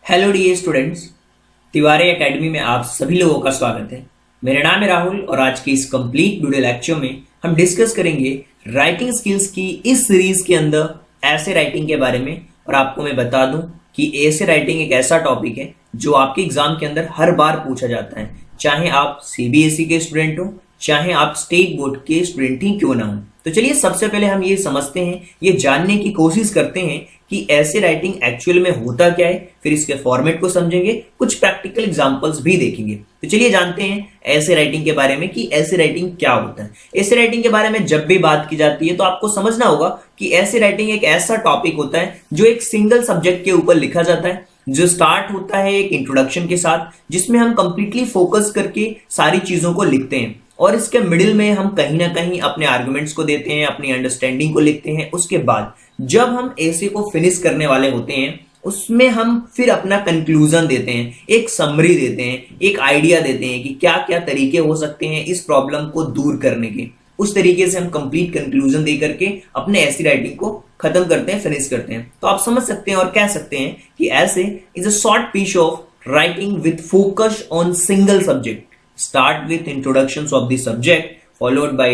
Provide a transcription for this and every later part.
Hello dear students, Tiwari academy में आप सभी लोगों का स्वागत है। मेरा नाम है राहुल और आज की इस कंप्लीट वीडियो लेक्चर में हम डिस्कस करेंगे राइटिंग स्किल्स की इस सीरीज के अंदर ऐसे राइटिंग के बारे में। और आपको मैं बता दूं कि ऐसे राइटिंग एक ऐसा टॉपिक है जो आपके एग्जाम के अंदर हर बार पूछा जाता है, चाहे आप सीबीएसई के स्टूडेंट हो, चाहे आप स्टेट बोर्ड के स्टूडेंट ही क्यों ना हो। तो चलिए सबसे पहले हम ये समझते हैं, ये जानने की कोशिश करते हैं कि ऐसे राइटिंग एक्चुअल में होता क्या है, फिर इसके फॉर्मेट को समझेंगे, कुछ प्रैक्टिकल एग्जांपल्स भी देखेंगे। तो चलिए जानते हैं ऐसे राइटिंग के बारे में कि ऐसे राइटिंग क्या होता है। ऐसे राइटिंग के बारे में जब भी बात की जाती है तो आपको समझना होगा कि ऐसे राइटिंग एक ऐसा टॉपिक होता है जो एक सिंगल सब्जेक्ट के ऊपर लिखा जाता है, जो स्टार्ट होता है एक इंट्रोडक्शन के साथ, जिसमें हम कंप्लीटली फोकस करके सारी चीजों को लिखते हैं और इसके मिडिल में हम कहीं ना कहीं अपने आर्गुमेंट्स को देते हैं, अपनी अंडरस्टैंडिंग को लिखते हैं। उसके बाद जब हम ऐसे को फिनिश करने वाले होते हैं उसमें हम फिर अपना कंक्लूजन देते हैं, एक समरी देते हैं, एक आइडिया देते हैं कि क्या क्या तरीके हो सकते हैं इस प्रॉब्लम को दूर करने के। उस तरीके से हम कंप्लीट कंक्लूजन दे करके अपने ऐसी राइटिंग को खत्म करते हैं, फिनिश करते हैं। तो आप समझ सकते हैं और कह सकते हैं कि essay is a short piece of writing with focus on single subject. Start with introductions of the subject, followed by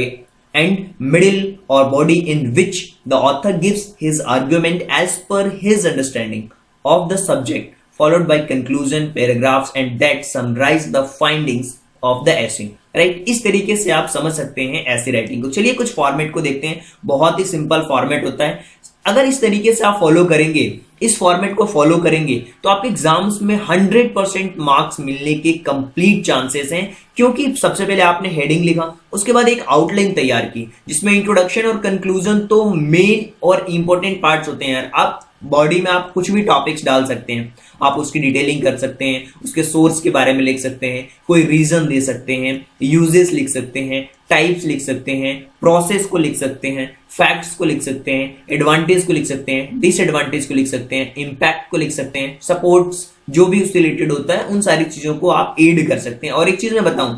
and middle or body in which the author gives his argument as per his understanding of the subject, followed by conclusion paragraphs and that summarize the findings of the essay. Right, इस तरीके से आप समझ सकते हैं ऐसी writing को। चलिए कुछ फॉर्मेट को देखते हैं। बहुत ही सिंपल फॉर्मेट होता है। अगर इस तरीके से आप फॉलो करेंगे, इस फॉर्मेट को फॉलो करेंगे तो आपके एग्जाम्स में 100% मार्क्स मिलने के कंप्लीट चांसेस हैं। क्योंकि सबसे पहले आपने हेडिंग लिखा, उसके बाद एक आउटलाइन तैयार की जिसमें इंट्रोडक्शन और कंक्लूजन तो मेन और इंपॉर्टेंट पार्ट्स होते हैं यार। आप बॉडी में आप कुछ भी टॉपिक्स डाल सकते हैं, आप उसकी डिटेलिंग कर सकते हैं, उसके सोर्स के बारे में लिख सकते हैं, कोई रीजन दे सकते हैं, यूजेस लिख सकते हैं, टाइप्स लिख सकते हैं, प्रोसेस को लिख सकते हैं, फैक्ट्स को लिख सकते हैं, एडवांटेज को लिख सकते हैं, डिसएडवांटेज को लिख सकते हैं, इंपैक्ट को लिख सकते हैं, सपोर्ट्स जो भी उससे रिलेटेड होता है उन सारी चीजों को आप ऐड कर सकते हैं। और एक चीज मैं बताऊं,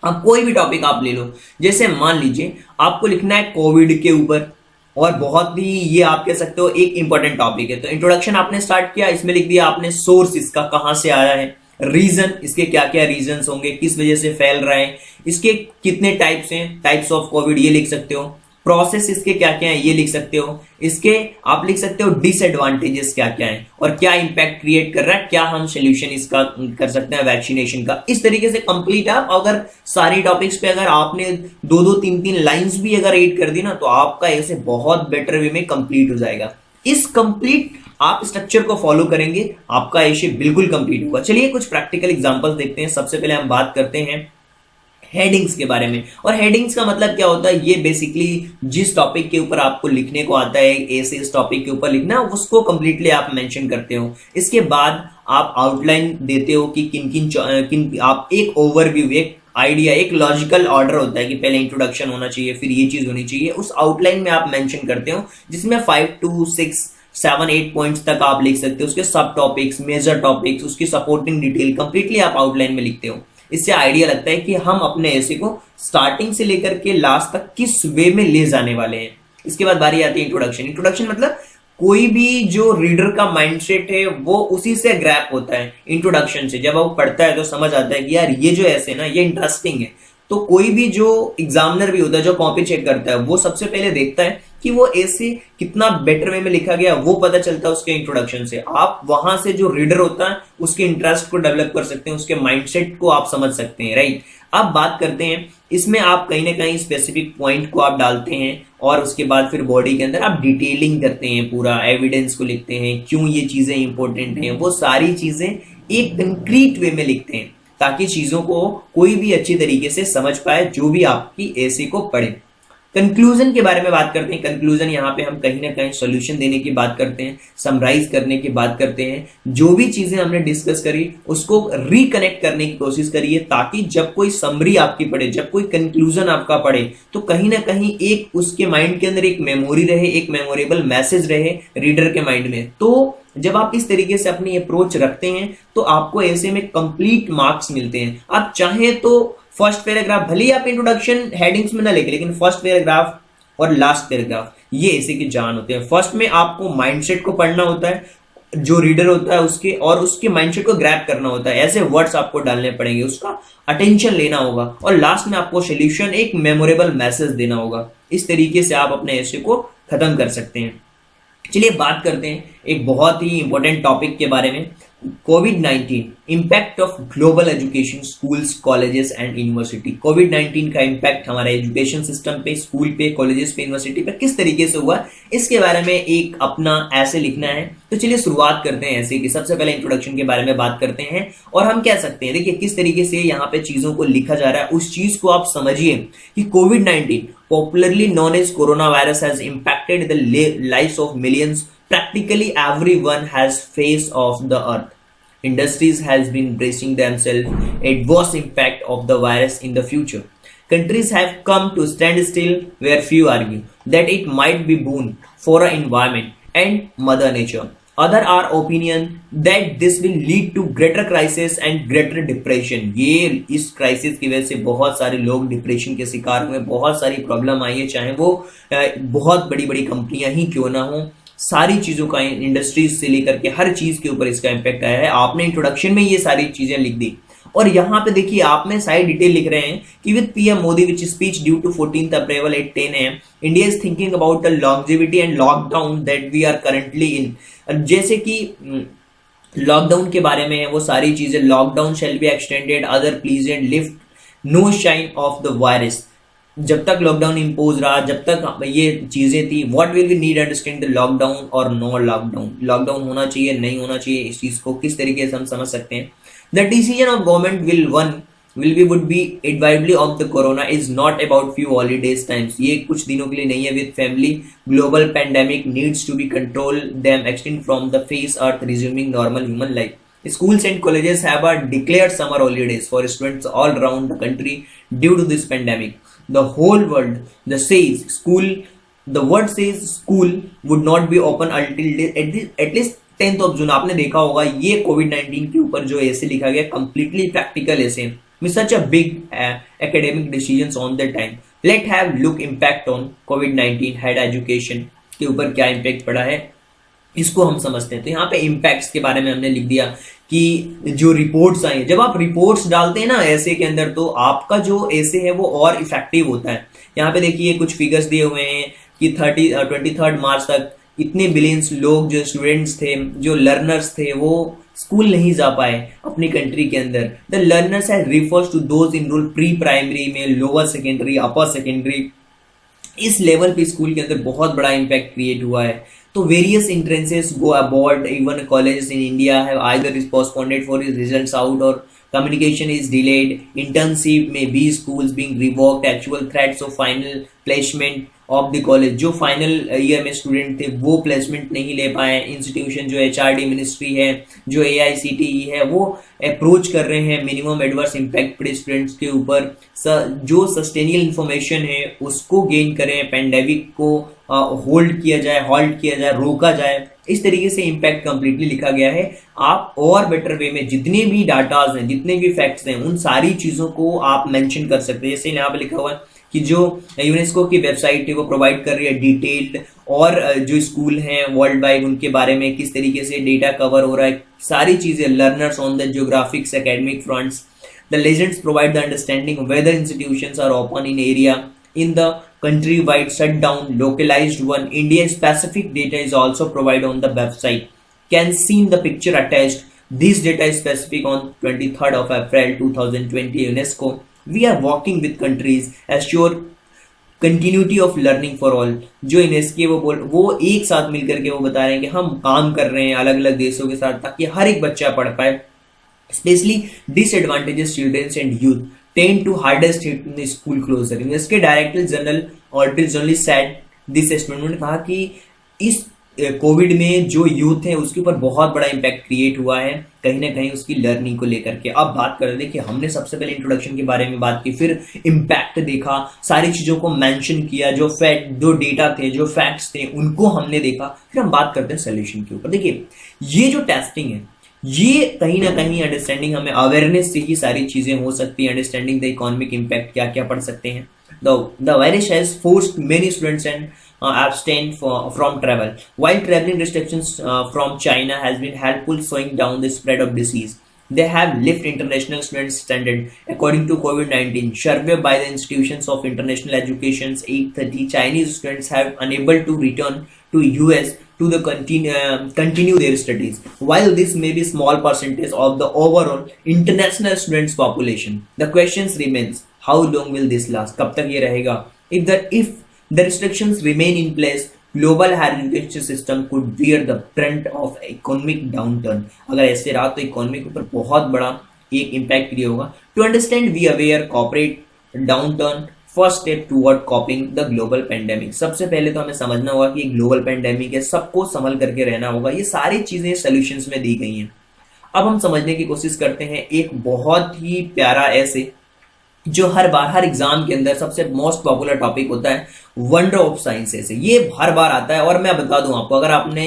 आप कोई भी टॉपिक आप ले लो, जैसे मान लीजिए आपको लिखना है कोविड के ऊपर, और बहुत ही ये आप कह सकते हो एक इंपॉर्टेंट टॉपिक है। तो इंट्रोडक्शन आपने स्टार्ट किया, इसमें लिख दिया आपने सोर्स इसका कहां से आया है, रीजन इसके क्या क्या रीजंस होंगे, किस वजह से फैल रहा है, इसके कितने टाइप्स हैं, टाइप्स ऑफ कोविड ये लिख सकते हो, प्रोसेस इसके क्या क्या है ये लिख सकते हो, इसके आप लिख सकते हो डिसएडवांटेजेस क्या क्या है और क्या इंपैक्ट क्रिएट कर रहा है, क्या हम सोल्यूशन इसका कर सकते हैं वैक्सीनेशन का। इस तरीके से कंप्लीट आप अगर सारी टॉपिक्स पे अगर आपने दो दो तीन तीन लाइंस भी अगर ऐड कर दी ना तो आपका ऐसे बहुत बेटर वे में कंप्लीट हो जाएगा। इस कंप्लीट आप स्ट्रक्चर को फॉलो करेंगे, आपका ऐसे बिल्कुल कंप्लीट होगा। चलिए कुछ प्रैक्टिकल एग्जांपल्स देखते हैं। सबसे पहले हम बात करते हैं हेडिंग्स के बारे में। और हेडिंग्स का मतलब क्या होता है, ये बेसिकली जिस टॉपिक के ऊपर आपको लिखने को आता है, ऐसे इस टॉपिक के ऊपर लिखना, उसको कंप्लीटली आप मेंशन करते हो। इसके बाद आप आउटलाइन देते हो कि किन आप एक ओवरव्यू, एक आइडिया, एक लॉजिकल ऑर्डर होता है कि पहले इंट्रोडक्शन होना चाहिए, फिर ये चीज होनी चाहिए। उस आउटलाइन में आप मेंशन करते हो जिसमें 5 to 6 7 8 पॉइंट्स तक आप लिख सकते हो। उसके सब टॉपिक्स, मेजर टॉपिक्स, उसकी सपोर्टिंग डिटेल कंप्लीटली आप आउटलाइन में लिखते हो। इससे आइडिया लगता है कि हम अपने ऐसे को स्टार्टिंग से लेकर के लास्ट तक किस वे में ले जाने वाले हैं। इसके बाद बारी आती है इंट्रोडक्शन। इंट्रोडक्शन मतलब कोई भी जो रीडर का माइंडसेट है वो उसी से ग्रैप होता है इंट्रोडक्शन से। जब वो पढ़ता है तो समझ आता है कि यार ये जो ऐसे ना ये इंटरेस्टिंग है। तो कोई भी जो एग्जामिनर भी होता है, जो कॉपी चेक करता है, वो सबसे पहले देखता है कि वो ऐसे कितना बेटर वे में लिखा गया, वो पता चलता है उसके इंट्रोडक्शन से। आप वहां से जो रीडर होता है उसके इंटरेस्ट को डेवलप कर सकते हैं, उसके माइंडसेट को आप समझ सकते हैं। राइट, अब बात करते हैं इसमें आप कहीं ना कहीं स्पेसिफिक पॉइंट को आप डालते हैं और उसके बाद फिर बॉडी के अंदर आप डिटेलिंग करते हैं, पूरा एविडेंस को लिखते हैं, क्यों ये चीजें इंपॉर्टेंट हैं, वो सारी चीजें एक कंक्रीट वे में लिखते हैं ताकि चीजों को कोई भी अच्छी तरीके से समझ पाए जो भी आपकी ऐसे को पढ़े। कंक्लूजन के बारे में बात करते हैं। कंक्लूजन यहाँ पे हम कहीं ना कहीं सॉल्यूशन देने की बात करते हैं, समराइज करने की बात करते हैं। जो भी चीजें हमने डिस्कस करी उसको रिकनेक्ट करने की कोशिश करिए ताकि जब कोई समरी आपकी पढ़े, जब कोई कंक्लूजन आपका पढ़े तो कहीं ना कहीं एक उसके माइंड के अंदर एक मेमोरी रहे, एक मेमोरेबल मैसेज रहे रीडर के माइंड में। तो जब आप इस तरीके से अपनी अप्रोच रखते हैं तो आपको ऐसे में कंप्लीट मार्क्स मिलते हैं। आप चाहें तो फर्स्ट पैराग्राफ भले ही आप इंट्रोडक्शन हेडिंग्स में ना लिखें, लेकिन फर्स्ट पैराग्राफ और लास्ट पैराग्राफ ये ऐसे की जान होते हैं। फर्स्ट में आपको माइंडसेट को पढ़ना होता है, जो रीडर होता है उसके और उसके माइंडसेट को ग्रैब करना होता है। ऐसे वर्ड्स आपको डालने पड़ेंगे, उसका अटेंशन लेना होगा और लास्ट में आपको सोल्यूशन, एक मेमोरेबल मैसेज देना होगा। इस तरीके से आप अपने ऐसे को खत्म कर सकते हैं। चलिए बात करते हैं एक बहुत ही इंपॉर्टेंट टॉपिक के बारे में, कोविड-19 impact of global education, schools, colleges and university. कोविड-19 का इम्पैक्ट हमारे एजुकेशन सिस्टम पे, स्कूल पे, कॉलेजेस पे, यूनिवर्सिटी पे किस तरीके से हुआ, इसके बारे में एक अपना ऐसे लिखना है। तो चलिए शुरुआत करते हैं ऐसे की। सबसे पहले इंट्रोडक्शन के बारे में बात करते हैं और हम कह सकते हैं, देखिए किस तरीके से यहाँ पे चीजों को लिखा जा रहा है, उस चीज को आप समझिए कि कोविड-19 popularly known as coronavirus has impacted the lives of millions. Practically everyone has face of the earth. Industries has been bracing themselves adverse impact of the virus in the future. Countries have come to stand still where few argue that it might be boon for our environment and mother nature. Other are opinion that this will lead to greater crisis and greater depression. ये इस crisis की वजह से बहुत सारे लोग depression के शिकार हुए, बहुत सारी प्रॉब्लम आई है, चाहे वो बहुत बड़ी बड़ी कंपनियां ही क्यों ना हो, सारी चीजों का, इंडस्ट्रीज से लेकर के हर चीज के ऊपर इसका इम्पैक्ट आया है। आपने इंट्रोडक्शन में ये सारी चीजें लिख दी और यहाँ पे देखिए आपने साइड डिटेल लिख रहे हैं कि with PM Modi which speech due to 14th April at 10 AM, India is thinking about the longevity and lockdown that we are currently in. जैसे कि लॉकडाउन के बारे में है वो सारी चीजें, lockdown shall be extended, other please and lift no shine of the virus. जब तक लॉकडाउन इम्पोज रहा, जब तक ये चीजें थी, what will we need understand the lockdown और नो लॉकडाउन, लॉकडाउन होना चाहिए नहीं होना चाहिए, इस चीज को किस तरीके से हम समझ सकते हैं। The decision of government would be advisedly of the corona is not about few holidays times. ये कुछ दिनों के लिए नहीं है, with family global pandemic needs to be controlled them extend from the face earth resuming normal human life. Schools and colleges have declared summer holidays for students all around the country due to this pandemic. The whole world, the word says school would not be open until at least 10th of June. आपने देखा होगा ये कोविड-19 के ऊपर जो ऐसे लिखा गया, completely practical ऐसे, with such a big academic decisions on the time. Let's have look impact on COVID-19 had education के ऊपर क्या impact पड़ा है, इसको हम समझते हैं। तो यहाँ पे impacts के बारे में हमने लिख दिया कि जो रिपोर्ट्स आई, जब आप रिपोर्ट्स डालते हैं ना ऐसे के अंदर, तो आपका जो ऐसे है वो और इफेक्टिव होता है। यहाँ पे देखिए कुछ फिगर्स दिए हुए हैं कि 23 मार्च तक इतने बिलियंस लोग, जो स्टूडेंट्स थे, जो लर्नर्स थे, वो स्कूल नहीं जा पाए अपनी कंट्री के अंदर। The learners refers to those enroll pre primary में, लोअर सेकेंडरी, अपर सेकेंडरी, इस लेवल पे स्कूल के अंदर बहुत बड़ा इम्पैक्ट क्रिएट हुआ है। तो various entrances go abroad, even colleges in India have either is postponed for his results out और communication is delayed. Internship may be schools being revoked. Actual threats of final placement of the college. जो final year में student थे वो placement नहीं ले पाए। Institution जो HRD ministry है, जो AICTE है, वो अप्रोच कर रहे हैं मिनिमम एडवर्स इम्पैक्ट पड़े स्टूडेंट्स के ऊपर। जो सस्टेनियल इंफॉर्मेशन है उसको गेन करें, पेंडेमिक को होल्ड किया जाए, रोका जाए। इस तरीके से इम्पैक्ट कंप्लीटली लिखा गया है। आप और बेटर वे में जितने भी डाटाज हैं, जितने भी फैक्ट्स हैं, उन सारी चीजों को आप मेंशन कर सकते हैं। जैसे यहाँ पे लिखा हुआ है कि जो यूनेस्को की वेबसाइट है वो प्रोवाइड कर रही है डिटेल्ड, और जो स्कूल हैं वर्ल्ड वाइड उनके बारे में किस तरीके से डेटा कवर हो रहा है, सारी चीजें। Learners on the geographics academic fronts, the legends provide the understanding whether institutions are open in area in the country-wide shutdown, localized one. India-specific data is also provided on the website. Can see in the picture attached. This data is specific on 23rd of April 2020 UNESCO. We are working with countries assure continuity of learning for all. जो UNESCO वो एक साथ मिलकर के वो बता रहे हैं कि हम काम कर रहे हैं अलग अलग देशों के साथ ताकि हर एक बच्चा पढ़ पाए। Especially disadvantaged children and youth tend to hardest hit in the school closure. इसके director general auditor general said this statement, उन्होंने कहा कि इस कोविड में जो यूथ है उसके ऊपर बहुत बड़ा इम्पैक्ट क्रिएट हुआ है, कहीं ना कहीं उसकी लर्निंग को लेकर के। अब बात कर रहे थे कि हमने सबसे पहले इंट्रोडक्शन के बारे में बात की, फिर इम्पैक्ट देखा, सारी चीजों को मेंशन किया, जो डेटा थे, जो फैक्ट्स थे, उनको हमने देखा। फिर हम बात करते हैं सोल्यूशन के ऊपर। देखिए ये जो टेस्टिंग है, ये कहीं ना कहीं अंडरस्टैंडिंग, हमें अवेयरनेस से ही सारी चीजें हो सकती है। अंडरस्टैंडिंग द इकोनॉमिक इम्पैक्ट, क्या क्या पढ़ सकते हैं। The virus has forced many students and abstain from travel. While traveling restrictions from China has been helpful slowing down the spread of disease, they have lifted international students' standard. According to COVID-19 survey by the Institutions of International Education's 830, Chinese students have unable to return to US to the continue their studies. While this may be small percentage of the overall international students population, the questions remains: how long will this last? कब तक ये रहेगा? If the restrictions remain in place, global higher education system could bear the brunt of economic downturn. अगर ऐसे रहा तो economy के ऊपर बहुत बड़ा एक इम्पैक्ट क्रिएट होगा. To understand we aware corporate downturn first step toward coping the global pandemic. सबसे पहले तो हमें समझना होगा कि ग्लोबल पेंडेमिक है, सबको संभल करके रहना होगा. ये सारी चीजें सोल्यूशंस में दी गई हैं. अब हम समझने की कोशिश करते हैं एक बहुत ही प्यारा ऐसे जो हर बार हर एग्जाम के अंदर सबसे मोस्ट पॉपुलर टॉपिक होता है, वंडर ऑफ साइंस. ऐसे ये हर बार आता है और मैं बता दूं आपको, अगर आपने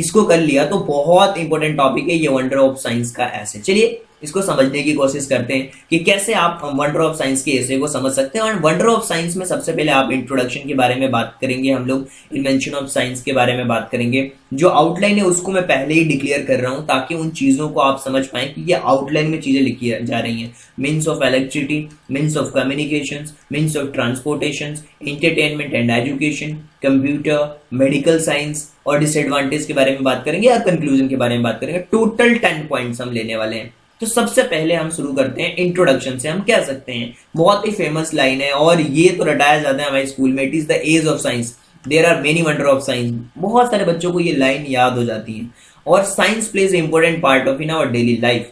इसको कर लिया तो बहुत इंपॉर्टेंट टॉपिक है ये वंडर ऑफ साइंस का ऐसे. चलिए इसको समझने की कोशिश करते हैं कि कैसे आप वंडर ऑफ साइंस के ऐसे को समझ सकते हैं. और वंडर ऑफ साइंस में सबसे पहले आप इंट्रोडक्शन के बारे में बात करेंगे, हम लोग इन्वेंशन ऑफ साइंस के बारे में बात करेंगे. जो आउटलाइन है उसको मैं पहले ही डिक्लेयर कर रहा हूं ताकि उन चीजों को आप समझ पाएं कि ये आउटलाइन में चीजें लिखी जा रही हैं. Means of electricity, means of communication, means of transportation, entertainment and education, computer, medical science और डिसएडवांटेज के बारे में बात करेंगे और कंक्लूजन के बारे में बात करेंगे. टोटल 10 पॉइंट्स हम लेने वाले हैं. तो सबसे पहले हम शुरू करते हैं इंट्रोडक्शन से. हम कह सकते हैं बहुत ही फेमस लाइन है और ये तो रटाया जाता है हमारे स्कूल में, it is the age of science, there are many wonder of science. बहुत सारे बच्चों को ये लाइन याद हो जाती है. और science plays important part of in our daily life.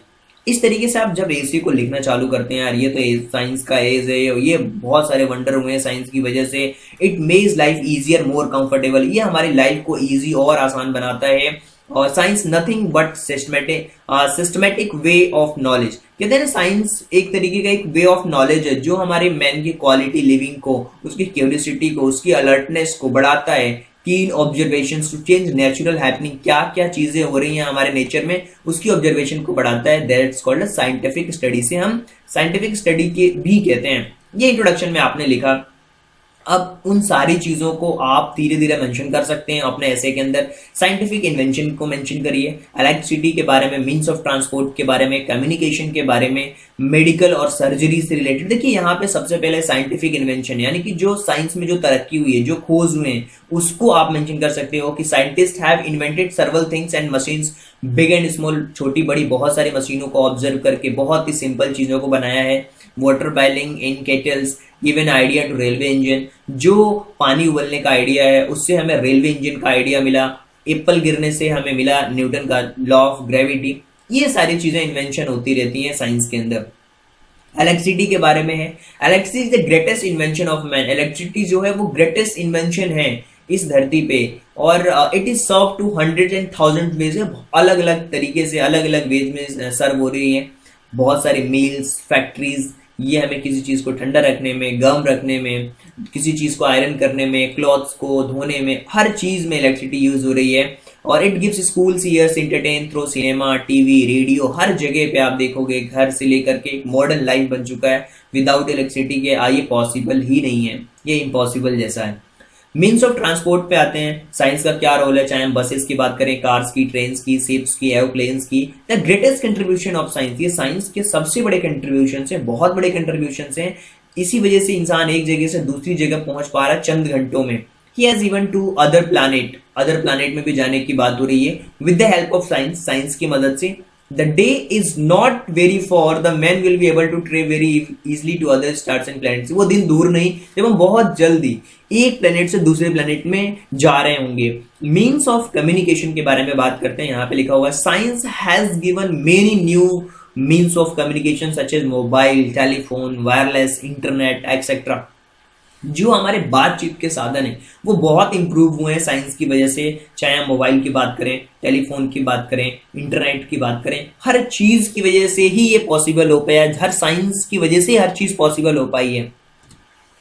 इस तरीके से आप जब एसी को लिखना चालू करते हैं, यार ये तो साइंस का एज है, ये बहुत सारे वंडर हुए हैं साइंस की वजह से, it makes life easier more comfortable. ये हमारी लाइफ को इजी और आसान बनाता है. और science nothing but systematic way of knowledge. कहते हैं ना साइंस एक तरीके का एक वे ऑफ नॉलेज है जो हमारे मैन की क्वालिटी लिविंग को, उसकी क्यूरियोसिटी को, उसकी अलर्टनेस को बढ़ाता है. Keen observation to change natural happening, क्या क्या चीजें हो रही हैं हमारे नेचर में, उसकी ऑब्जर्वेशन को बढ़ाता है. That's called a scientific study. से हम साइंटिफिक स्टडी के भी कहते हैं. ये इंट्रोडक्शन में आपने लिखा. अब उन सारी चीजों को आप धीरे धीरे मेंशन कर सकते हैं अपने ऐसे के अंदर. साइंटिफिक इन्वेंशन को मेंशन करिए, इलेक्ट्रिसिटी के बारे में, मींस ऑफ ट्रांसपोर्ट के बारे में, कम्युनिकेशन के बारे में, मेडिकल और सर्जरी से रिलेटेड. देखिए यहाँ पे सबसे पहले साइंटिफिक इन्वेंशन यानी कि जो साइंस में जो तरक्की हुई है, जो खोज हुए हैं, उसको आप मेंशन कर सकते हो कि scientist have invented सर्वल things and machines, big and small, छोटी बड़ी बहुत सारी मशीनों को ऑब्जर्व करके बहुत ही सिंपल चीजों को बनाया है. Water boiling in kettles given idea to railway engine. जो पानी उबलने का आइडिया है उससे हमें रेलवे इंजन का आइडिया मिला. एप्पल गिरने से हमें मिला न्यूटन का लॉ ऑफ ग्रेविटी. ये सारी चीजें इन्वेंशन होती रहती हैं साइंस के अंदर. इलेक्ट्रिसिटी के बारे में है, electricity is the greatest invention of man. Electricity जो है वो ग्रेटेस्ट इन्वेंशन है इस धरती पे. और it is serve to hundred and thousand ways. अलग अलग तरीके से अलग अलग वेज में सर्व हो रही है. बहुत सारे मिल्स, फैक्ट्रीज, ये हमें किसी चीज को ठंडा रखने में, गर्म रखने में, किसी चीज को आयरन करने में, क्लॉथ्स को धोने में, हर चीज में इलेक्ट्रिसिटी यूज हो रही है. और it gives schools years entertain through cinema, TV, radio. हर जगह पे आप देखोगे घर से लेकर के मॉडर्न लाइफ बन चुका है. विदाउट इलेक्ट्रिसिटी के ये पॉसिबल ही नहीं है, ये इम्पॉसिबल जैसा है. मीन्स ऑफ ट्रांसपोर्ट पे आते हैं. साइंस का क्या रोल है, चाहे हम बसेस की बात करें, कार्स की, ट्रेन्स की, शिप्स की, एरोप्लेन्स की. The greatest contribution of science, ये साइंस के सबसे बड़े कंट्रीब्यूशन है, बहुत बड़े कंट्रीब्यूशन हैं. इसी वजह से इंसान एक जगह से दूसरी जगह पहुंच पा रहा है चंद घंटों में. He has even to other planet में भी जाने की बात हो रही है with the help of science की मदद से. The day is not very far, the man will be able to travel very easily to other stars and planets. वो दिन दूर नहीं जब हम बहुत जल्दी एक प्लेनेट से दूसरे प्लेनेट में जा रहे होंगे. मीन्स ऑफ कम्युनिकेशन के बारे में बात करते हैं. यहाँ पे लिखा हुआ है science has given many new means of communication such as mobile, telephone, wireless, internet etcetera. जो हमारे बातचीत के साधन है वो बहुत इंप्रूव हुए हैं साइंस की वजह से. चाहे हम मोबाइल की बात करें, टेलीफोन की बात करें, इंटरनेट की बात करें, हर चीज की वजह से ही ये पॉसिबल हो पाया है. हर साइंस की वजह से हर चीज पॉसिबल हो पाई है.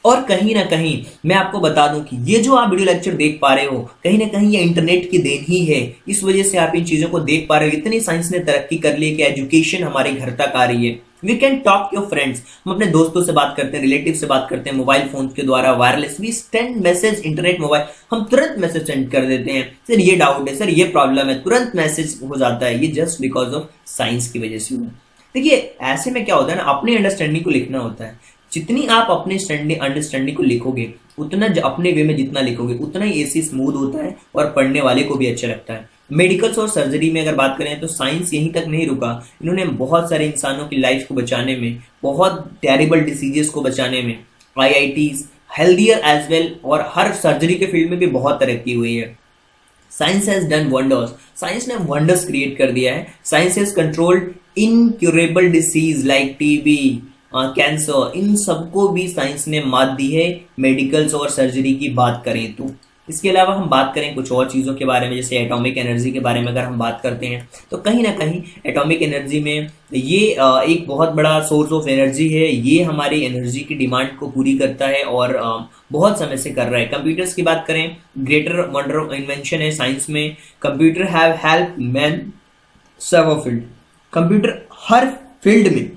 और कहीं ना कहीं मैं आपको बता दूं कि ये जो आप वीडियो लेक्चर देख पा रहे हो, कहीं ना कहीं ये इंटरनेट की देन ही है. इस वजह से आप इन चीजों को देख पा रहे हो. इतनी साइंस ने तरक्की कर ली कि एजुकेशन हमारे घर तक आ रही है. We can talk your friends, हम अपने दोस्तों से बात करते हैं, रिलेटिव से बात करते हैं, मोबाइल फोन के द्वारा wireless we send message, internet mobile, हम तुरंत मैसेज सेंड कर देते हैं, सर ये डाउट है, सर ये प्रॉब्लम है, तुरंत मैसेज हो जाता है। ये जस्ट बिकॉज ऑफ साइंस की वजह से हुआ। देखिए ऐसे में क्या होता है ना, अपनी अंडरस्टैंडिंग को लिखना होता है। जितनी आप अपनी अंडरस्टैंडिंग को लिखोगे, उतना अपने वे में जितना लिखोगे उतना ही एसी स्मूथ होता है और पढ़ने वाले को भी अच्छा लगता है। मेडिकल्स और सर्जरी में अगर बात करें तो साइंस यहीं तक नहीं रुका, इन्होंने बहुत सारे इंसानों की लाइफ को बचाने में, बहुत टेरिबल डिसीजेस को बचाने में, आईआईटीज हेल्दियर एज वेल, और हर सर्जरी के फील्ड में भी बहुत तरक्की हुई है। Science has done wonders, science ने वंडर्स क्रिएट कर दिया है। Science has controlled incurable disease like TB, cancer, इन सबको भी साइंस ने मात दी है मेडिकल्स और सर्जरी की बात करें तो। इसके अलावा हम बात करें कुछ और चीज़ों के बारे में, जैसे एटॉमिक एनर्जी के बारे में अगर हम बात करते हैं तो कहीं ना कहीं एटॉमिक एनर्जी में ये एक बहुत बड़ा सोर्स ऑफ एनर्जी है। ये हमारी एनर्जी की डिमांड को पूरी करता है और बहुत समय से कर रहा है। कंप्यूटर्स की बात करें, ग्रेटर वंडर ऑफ इन्वेंशन है साइंस में। Computer have help man serve field, computer हर फील्ड में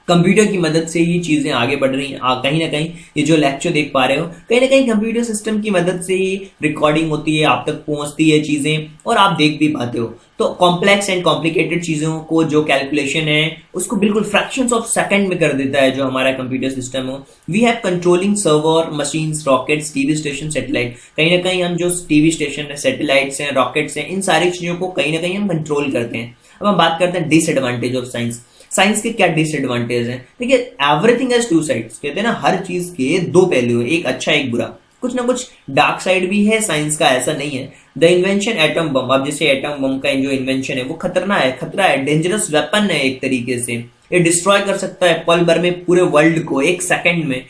कंप्यूटर की मदद से ये चीजें आगे बढ़ रही हैं। कहीं ना कहीं ये जो लेक्चर देख पा रहे हो, कहीं ना कहीं कंप्यूटर सिस्टम की मदद से ही रिकॉर्डिंग होती है, आप तक पहुंचती है चीजें और आप देख भी पाते हो। तो कॉम्प्लेक्स एंड कॉम्प्लिकेटेड चीजों को जो कैलकुलेशन है उसको बिल्कुल फ्रैक्शंस ऑफ सेकंड में कर देता है जो हमारा कंप्यूटर सिस्टम हो। We have controlling server, machines, rockets, TV station, satellite. कहीं ना कहीं हम जो टीवी स्टेशन है, सैटेलाइट्स हैं, रॉकेट्स हैं, इन सारी चीजों को कहीं ना कहीं हम कंट्रोल करते हैं। अब हम बात करते हैं डिसएडवांटेज ऑफ साइंस। साइंस के क्या डिसएडवांटेज हैं? देखिए, एवरीथिंग हैज टू साइड्स, कहते हैं ना हर चीज के दो पहलू है, एक अच्छा एक बुरा। कुछ ना कुछ डार्क साइड भी है साइंस का, ऐसा नहीं है। द इन्वेंशन एटम बम, अब जैसे एटम बम का जो इन्वेंशन है वो खतरा है, डेंजरस वेपन है एक तरीके से। ये डिस्ट्रॉय कर सकता है पल भर में पूरे वर्ल्ड को, एक सेकंड में।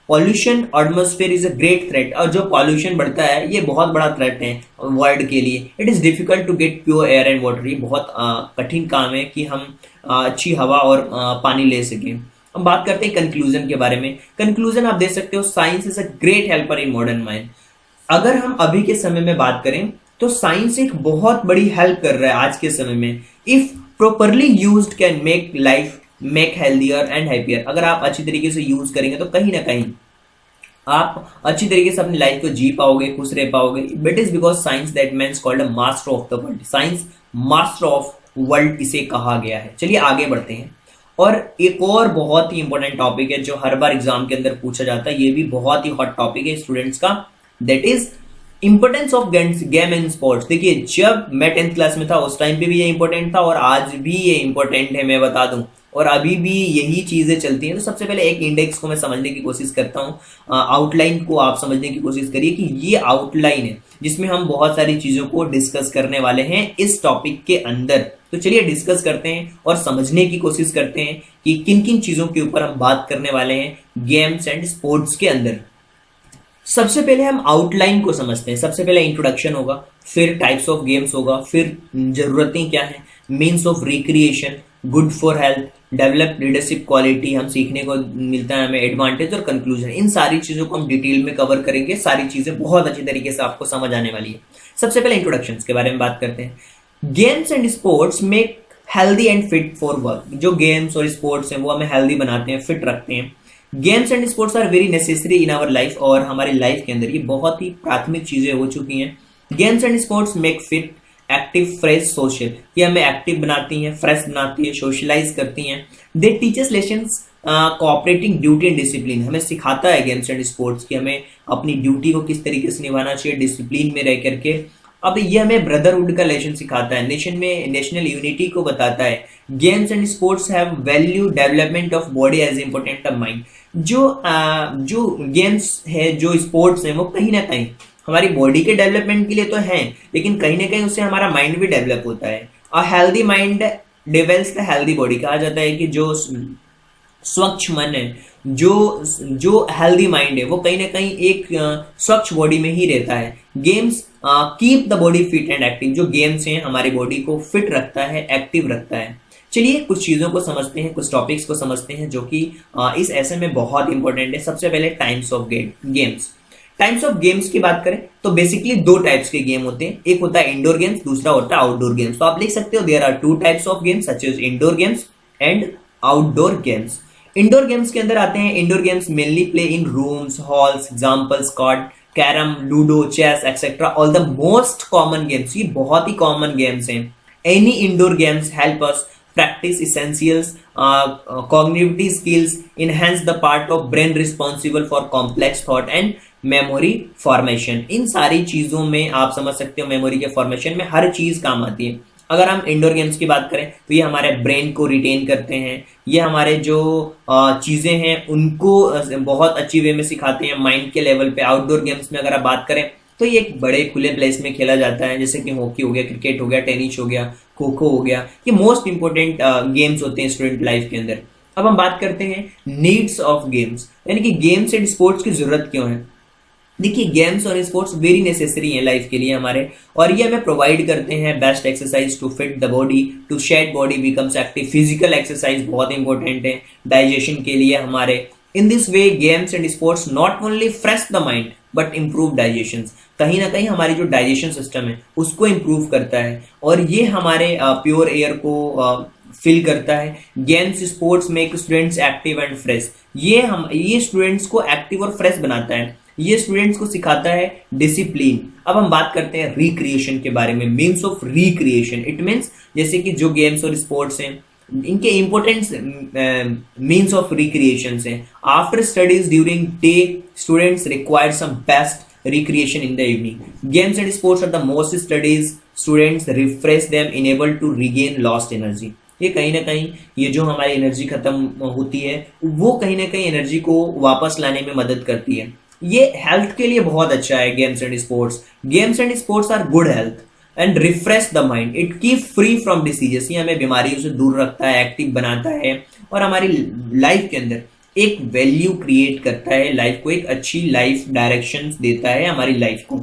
Pollution atmosphere is a great threat, और जो पॉल्यूशन बढ़ता है ये बहुत बड़ा थ्रेट है वर्ल्ड के लिए। It is difficult to get pure air and water, ये बहुत कठिन काम है कि हम अच्छी हवा और पानी ले सकें। हम बात करते हैं कंक्लूजन के बारे में। कंक्लूजन आप दे सकते हो, science is a great helper in modern mind. अगर हम अभी के समय में बात करें तो साइंस एक बहुत बड़ी हेल्प कर रहा है आज के समय में। If properly used can make life make healthier and happier. अगर आप अच्छी तरीके से यूज करेंगे तो कहीं ना कहीं आप अच्छी तरीके से अपनी लाइफ को जी पाओगे, खुश रह पाओगे। But is because science that man called a master of the world. Science master of world इसे कहा गया है। चलिए आगे बढ़ते हैं। और एक और बहुत ही इंपॉर्टेंट टॉपिक है जो हर बार एग्जाम के अंदर पूछा जाता है, ये भी बहुत ही हॉट टॉपिक है स्टूडेंट्स का, that is importance of game and sports. देखिए, जब मैं 10th क्लास में था उस टाइम पे भी ये इंपॉर्टेंट था और आज भी ये इंपॉर्टेंट है, मैं बता दूं, और अभी भी यही चीजें चलती हैं। तो सबसे पहले एक इंडेक्स को मैं समझने की कोशिश करता हूँ, आउटलाइन को आप समझने की कोशिश करिए कि ये आउटलाइन है जिसमें हम बहुत सारी चीजों को डिस्कस करने वाले हैं इस टॉपिक के अंदर। तो चलिए डिस्कस करते हैं और समझने की कोशिश करते हैं कि किन किन चीजों के ऊपर हम बात करने वाले हैं गेम्स एंड स्पोर्ट्स के अंदर। सबसे पहले हम आउटलाइन को समझते हैं। सबसे पहले इंट्रोडक्शन होगा, फिर टाइप्स ऑफ गेम्स होगा, फिर जरूरतें क्या है, means of recreation, good for health, develop leadership quality, हम सीखने को मिलता है हमें, एडवांटेज और कंक्लूजन। इन सारी चीजों को हम डिटेल में कवर करेंगे। सारी चीजें बहुत अच्छी तरीके से आपको समझ आने वाली है। सबसे पहले इंट्रोडक्शन के बारे में बात करते हैं। Games and sports make healthy and fit for work. जो गेम्स और स्पोर्ट्स हैं वो हमें हेल्दी बनाते हैं, फिट रखते हैं। Games and sports are very necessary in our life, और हमारी लाइफ के अंदर ये बहुत ही प्राथमिक चीजें हो चुकी हैं। Games and sports make fit, active, fresh, social. ये हमें एक्टिव बनाती हैं, फ्रेश बनाती है, सोशलाइज करती हैं। They teachers lessons cooperating duty and discipline. हमें सिखाता है गेम्स एंड स्पोर्ट्स कि हमें अपनी ड्यूटी को किस तरीके से निभाना चाहिए, डिसिप्लिन में रह करके। अब ये हमें ब्रदरहुड का लेसन सिखाता है, नेशन में नेशनल यूनिटी को बताता है। Games and sports have value development of body as important of mind. जो गेम्स है, जो स्पोर्ट्स है, वो कहीं ना कहीं हमारी बॉडी के डेवलपमेंट के लिए तो है, लेकिन कहीं ना कहीं उससे हमारा माइंड भी डेवलप होता है। और healthy mind develops the healthy body. कहा जाता है कि जो स्वच्छ मन है, जो हेल्दी माइंड है, वो कहीं ना कहीं एक स्वच्छ बॉडी में ही रहता है। Games keep the body fit and active. जो गेम्स हैं हमारी बॉडी को फिट रखता है, एक्टिव रखता है। चलिए कुछ चीजों को समझते हैं, कुछ टॉपिक्स को समझते हैं जो कि इस ऐसे में बहुत इंपॉर्टेंट है। सबसे पहले types of games. Types of games की बात करें तो बेसिकली दो टाइप्स के गेम होते हैं, एक होता है इंडोर गेम्स, दूसरा होता है आउटडोर गेम्स। तो आप लिख सकते हो there are two types of games such as indoor games and outdoor games. Indoor games के अंदर आते हैं, indoor games mainly play in rooms, halls, examples card, carrom, ludo, chess etcetera, all the most common games. ये बहुत ही common games हैं। Any indoor games help us practice essentials cognitive skills, enhance the part of brain responsible for complex thought and memory formation। इन सारी चीजों में आप समझ सकते हो मेमोरी के फॉर्मेशन में हर चीज काम आती है। अगर हम इंडोर गेम्स की बात करें तो ये हमारे ब्रेन को रिटेन करते हैं, ये हमारे जो चीजें हैं उनको बहुत अच्छी वे में सिखाते हैं माइंड के लेवल पे। आउटडोर गेम्स में अगर आप बात करें तो ये एक बड़े खुले प्लेस में खेला जाता है, जैसे कि हॉकी हो गया, क्रिकेट हो गया, टेनिस हो गया, खो खो हो गया। ये मोस्ट इंपॉर्टेंट गेम्स होते हैं स्टूडेंट लाइफ के अंदर। अब हम बात करते हैं नीड्स ऑफ गेम्स, यानी कि गेम्स एंड स्पोर्ट्स की जरूरत क्यों है। देखिए गेम्स और स्पोर्ट्स वेरी नेसेसरी है लाइफ के लिए हमारे, और ये हमें प्रोवाइड करते हैं best exercise to fit the body, to shed body becomes active. Physical exercise बहुत इंपॉर्टेंट है डाइजेशन के लिए हमारे। In this way games and sports not only fresh the mind but improve digestion. कहीं ना कहीं हमारी जो डाइजेशन सिस्टम है उसको इम्प्रूव करता है, और ये हमारे प्योर एयर को फिल करता है। Games sports make students active and fresh. ये स्टूडेंट्स को एक्टिव और फ्रेश बनाता है, ये स्टूडेंट्स को सिखाता है डिसिप्लिन। अब हम बात करते हैं रिक्रिएशन के बारे में, means of recreation. It means जैसे कि जो गेम्स और स्पोर्ट्स हैं इनके इंपॉर्टेंट मीन्स ऑफ रिक्रिएशन है। After studies during day students require some best recreation in the evening. Games and sports are the most studies students refresh them, enable to regain lost energy। ये कहीं ना कहीं ये जो हमारी energy खत्म होती है वो कहीं ना कहीं एनर्जी को वापस लाने में मदद करती है। ये हेल्थ के लिए बहुत अच्छा है games and sports. Games and sports are good health and refresh the mind, it keep free from diseases. ये हमें बीमारियों से दूर रखता है, एक्टिव बनाता है, और हमारी लाइफ के अंदर एक वैल्यू क्रिएट करता है, लाइफ को एक अच्छी लाइफ डायरेक्शन देता है हमारी लाइफ को।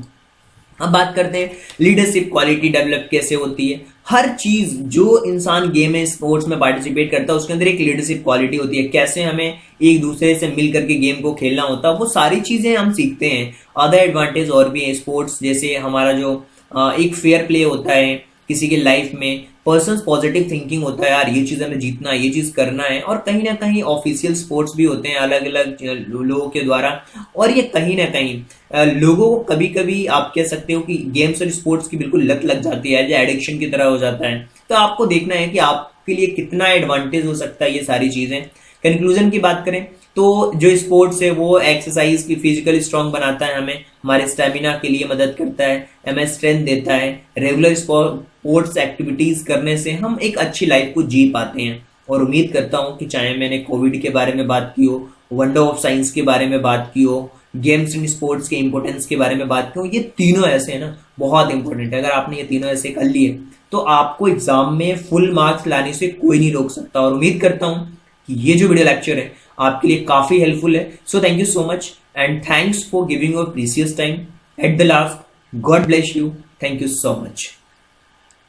अब बात करते हैं लीडरशिप क्वालिटी डेवलप कैसे होती है। हर चीज जो इंसान गेम में स्पोर्ट्स में पार्टिसिपेट करता है उसके अंदर एक लीडरशिप क्वालिटी होती है। कैसे हमें एक दूसरे से मिल करके गेम को खेलना होता है वो सारी चीजें हम सीखते हैं। अदर एडवांटेज और भी है स्पोर्ट्स, जैसे हमारा जो एक फेयर प्ले होता है किसी के लाइफ में, पर्सन पॉजिटिव थिंकिंग होता है, यार ये चीज हमें जीतना है, ये चीज करना है। और कहीं ना कहीं ऑफिशियल स्पोर्ट्स भी होते हैं अलग अलग लोगों के द्वारा, और ये कहीं ना कहीं लोगों को कभी कभी आप कह सकते हो कि गेम्स और स्पोर्ट्स की बिल्कुल लत लग जाती है, जो एडिक्शन की तरह हो जाता है। तो आपको देखना है कि आपके लिए कितना एडवांटेज हो सकता है ये सारी चीजें। कंक्लूजन की बात करें तो जो स्पोर्ट्स है वो एक्सरसाइज की फिजिकल स्ट्रांग बनाता है, हमें हमारे स्टेमिना के लिए मदद करता है, हमें स्ट्रेंथ देता है। रेगुलर स्पोर्ट्स एक्टिविटीज करने से हम एक अच्छी लाइफ को जी पाते हैं। और उम्मीद करता हूं कि चाहे मैंने कोविड के बारे में बात की हो, वंडर ऑफ साइंस के बारे में बात की हो, गेम्स एंड स्पोर्ट्स के इंपॉर्टेंस के बारे में बात की हो, ये तीनों ऐसे है ना बहुत इंपॉर्टेंट है। अगर आपने ये तीनों ऐसे कर लिए तो आपको एग्जाम में फुल मार्क्स लाने से कोई नहीं रोक सकता। और उम्मीद करता हूं कि ये जो वीडियो लेक्चर है आपके लिए काफी हेल्पफुल है। So thank you so much and thanks for giving your precious time at the last. God bless you. Thank you so much.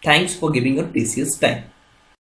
Thanks for giving your precious time.